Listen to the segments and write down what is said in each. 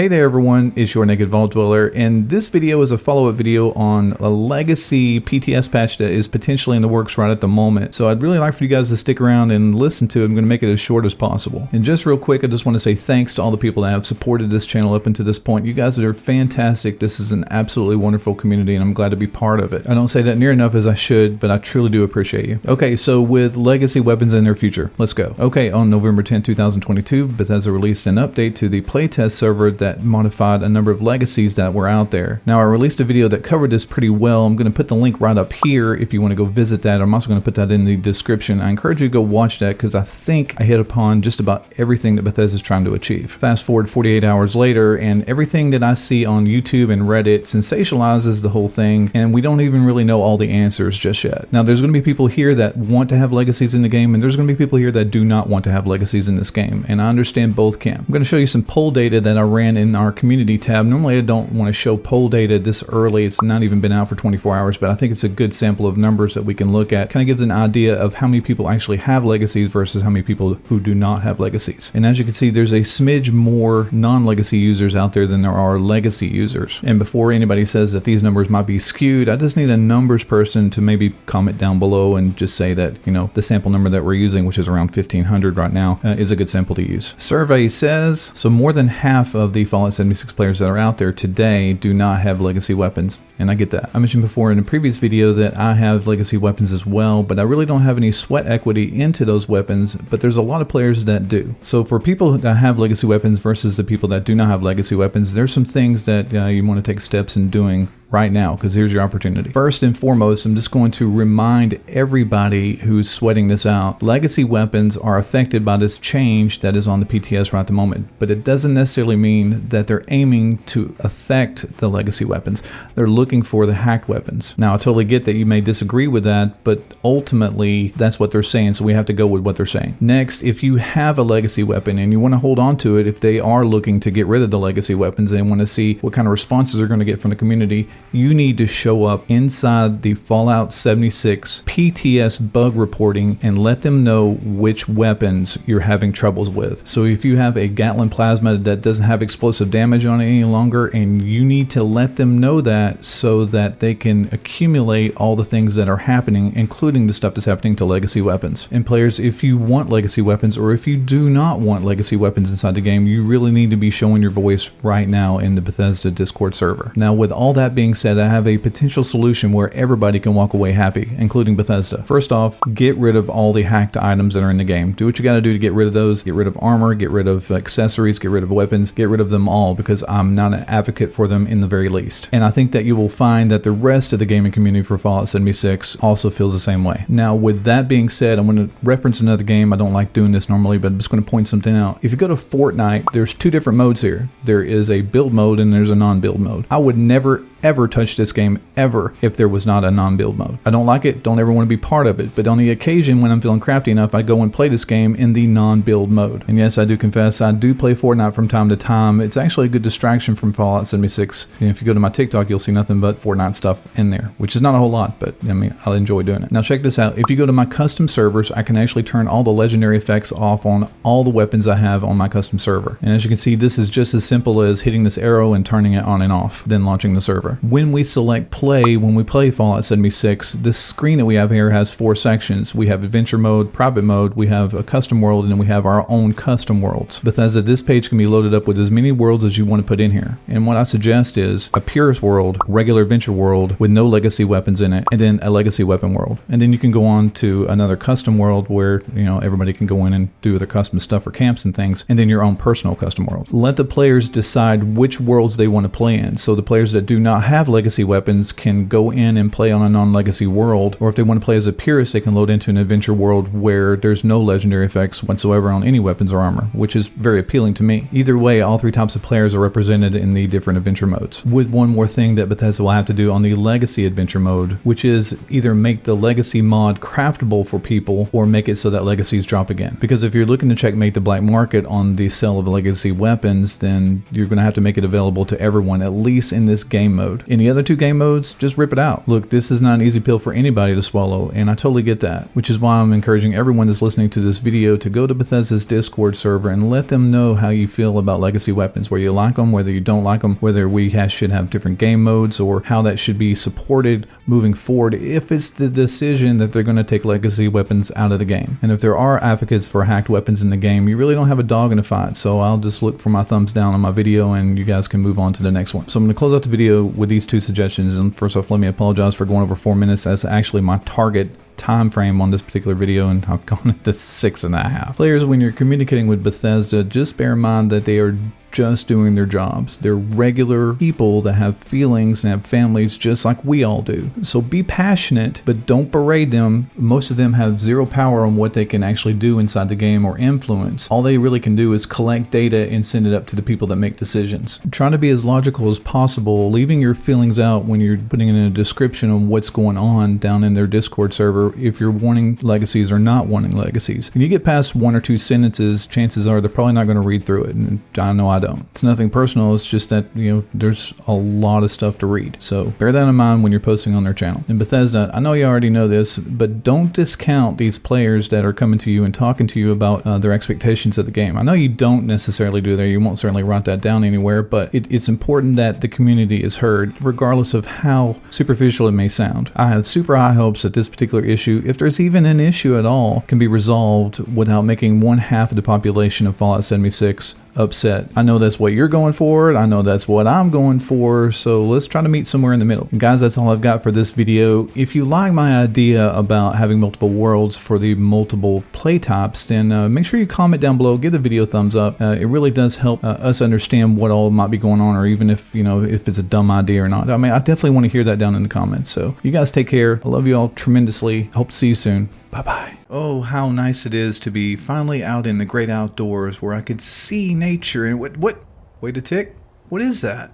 Hey there everyone, it's your NakedVaultDweller, and this video is a follow-up video on a legacy PTS patch that is potentially in the works right at the moment. So I'd really like for you guys to stick around and listen to it. I'm going to make it as short as possible. And just real quick, I just want to say thanks to all the people that have supported this channel up until this point. You guys are fantastic. This is an absolutely wonderful community and I'm glad to be part of it. I don't say that near enough as I should, but I truly do appreciate you. Okay, so with legacy weapons in their future, let's go. Okay, on November 10, 2022, Bethesda released an update to the playtest server that modified a number of legacies that were out there. Now I released a video that covered this pretty well. I'm going to put the link right up here if you want to go visit that. I'm also going to put that in the description. I encourage you to go watch that because I think I hit upon just about everything that Bethesda is trying to achieve. Fast forward 48 hours later and everything that I see on YouTube and Reddit sensationalizes the whole thing, and we don't even really know all the answers just yet. Now there's going to be people here that want to have legacies in the game, and there's going to be people here that do not want to have legacies in this game, and I understand both camps. I'm going to show you some poll data that I ran in our community tab. Normally I don't want to show poll data this early. It's not even been out for 24 hours, but I think it's a good sample of numbers that we can look at. Kind of gives an idea of how many people actually have legacies versus how many people who do not have legacies. And as you can see, there's a smidge more non-legacy users out there than there are legacy users. And before anybody says that these numbers might be skewed, I just need a numbers person to maybe comment down below and just say that, you know, the sample number that we're using, which is around 1500 right now, is a good sample to use. Survey says, so more than half of the Fallout 76 players that are out there today do not have legacy weapons, and I get that. I mentioned before in a previous video that I have legacy weapons as well, but I really don't have any sweat equity into those weapons, but there's a lot of players that do. So for people that have legacy weapons versus the people that do not have legacy weapons, there's some things that you want to take steps in doing right now, because here's your opportunity. First and foremost, I'm just going to remind everybody who's sweating this out, legacy weapons are affected by this change that is on the PTS right at the moment, but it doesn't necessarily mean that they're aiming to affect the legacy weapons. They're looking for the hacked weapons. Now I totally get that you may disagree with that, but ultimately that's what they're saying, so we have to go with what they're saying. Next, if you have a legacy weapon and you want to hold on to it, if they are looking to get rid of the legacy weapons and they want to see what kind of responses they're going to get from the community, you need to show up inside the Fallout 76 PTS bug reporting and let them know which weapons you're having troubles with. So if you have a Gatling plasma that doesn't have explosive damage on it any longer, and you need to let them know that so that they can accumulate all the things that are happening, including the stuff that's happening to legacy weapons. And players, if you want legacy weapons, or if you do not want legacy weapons inside the game, you really need to be showing your voice right now in the Bethesda Discord server. Now with all that being said, I have a potential solution where everybody can walk away happy, including Bethesda. First off, get rid of all the hacked items that are in the game. Do what you got to do to get rid of those. Get rid of armor, get rid of accessories, get rid of weapons, get rid of them all, because I'm not an advocate for them in the very least. And I think that you will find that the rest of the gaming community for Fallout 76 also feels the same way. Now with that being said, I'm going to reference another game. I don't like doing this normally, but I'm just going to point something out. If you go to Fortnite, there's two different modes here. There is a build mode and there's a non-build mode. I would never ever touch this game ever if there was not a non-build mode. I don't like it, don't ever want to be part of it, but on the occasion when I'm feeling crafty enough, I go and play this game in the non-build mode. And yes, I do confess, I do play Fortnite from time to time. It's actually a good distraction from Fallout 76. And if you go to my TikTok, you'll see nothing but Fortnite stuff in there, which is not a whole lot, but I mean, I'll enjoy doing it. Now check this out. If you go to my custom servers, I can actually turn all the legendary effects off on all the weapons I have on my custom server. And as you can see, this is just as simple as hitting this arrow and turning it on and off, then launching the server. When we select play, when we play Fallout 76, this screen that we have here has four sections. We have adventure mode, private mode, we have a custom world, and then we have our own custom worlds. Bethesda, this page can be loaded up with as many worlds as you want to put in here. And what I suggest is a purist world, regular adventure world with no legacy weapons in it, and then a legacy weapon world. And then you can go on to another custom world where, you know, everybody can go in and do their custom stuff for camps and things, and then your own personal custom world. Let the players decide which worlds they want to play in. So the players that do not have legacy weapons can go in and play on a non-legacy world, or if they want to play as a purist, they can load into an adventure world where there's no legendary effects whatsoever on any weapons or armor, which is very appealing to me. Either way, all three types of players are represented in the different adventure modes, with one more thing that Bethesda will have to do on the legacy adventure mode, which is either make the legacy mod craftable for people or make it so that legacies drop again. Because if you're looking to checkmate the black market on the sale of legacy weapons, then you're going to have to make it available to everyone, at least in this game mode. In the other two game modes, just rip it out. Look, this is not an easy pill for anybody to swallow, and I totally get that, which is why I'm encouraging everyone that's listening to this video to go to Bethesda's Discord server and let them know how you feel about legacy weapons, whether you like them, whether you don't like them, whether we should have different game modes, or how that should be supported moving forward if it's the decision that they're going to take legacy weapons out of the game. And if there are advocates for hacked weapons in the game, you really don't have a dog in the fight. So I'll just look for my thumbs down on my video and you guys can move on to the next one. So I'm going to close out the video with these two suggestions. And first off, let me apologize for going over 4 minutes. That's actually my target time frame on this particular video, and I've gone into 6.5. Players, when you're communicating with Bethesda, just bear in mind that they are just doing their jobs. They're regular people that have feelings and have families just like we all do. So be passionate, but don't berate them. Most of them have zero power on what they can actually do inside the game or influence. All they really can do is collect data and send it up to the people that make decisions. Try to be as logical as possible, leaving your feelings out when you're putting in a description of what's going on down in their Discord server if you're wanting legacies or not wanting legacies. If you get past 1 or 2 sentences, chances are they're probably not going to read through it. And I know I don't. It's nothing personal. It's just that, there's a lot of stuff to read. So bear that in mind when you're posting on their channel. And Bethesda, I know you already know this, but don't discount these players that are coming to you and talking to you about their expectations of the game. I know you don't necessarily do that. You won't certainly write that down anywhere, but it's important that the community is heard, regardless of how superficial it may sound. I have super high hopes that this particular issue, if there's even an issue at all, can be resolved without making 1/2 of the population of Fallout 76 upset. I know that's what you're going for. I know that's what I'm going for. So let's try to meet somewhere in the middle. And guys, that's all I've got for this video. If you like my idea about having multiple worlds for the multiple play types, then make sure you comment down below. Give the video a thumbs up. It really does help us understand what all might be going on, or even if if it's a dumb idea or not. I mean, I definitely want to hear that down in the comments. So you guys take care. I love you all tremendously. Hope to see you soon. Bye-bye. Oh, how nice it is to be finally out in the great outdoors where I could see nature. And what? Wait a tick. What is that?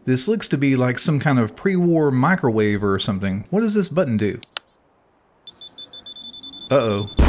This looks to be like some kind of pre-war microwave or something. What does this button do? Uh-oh.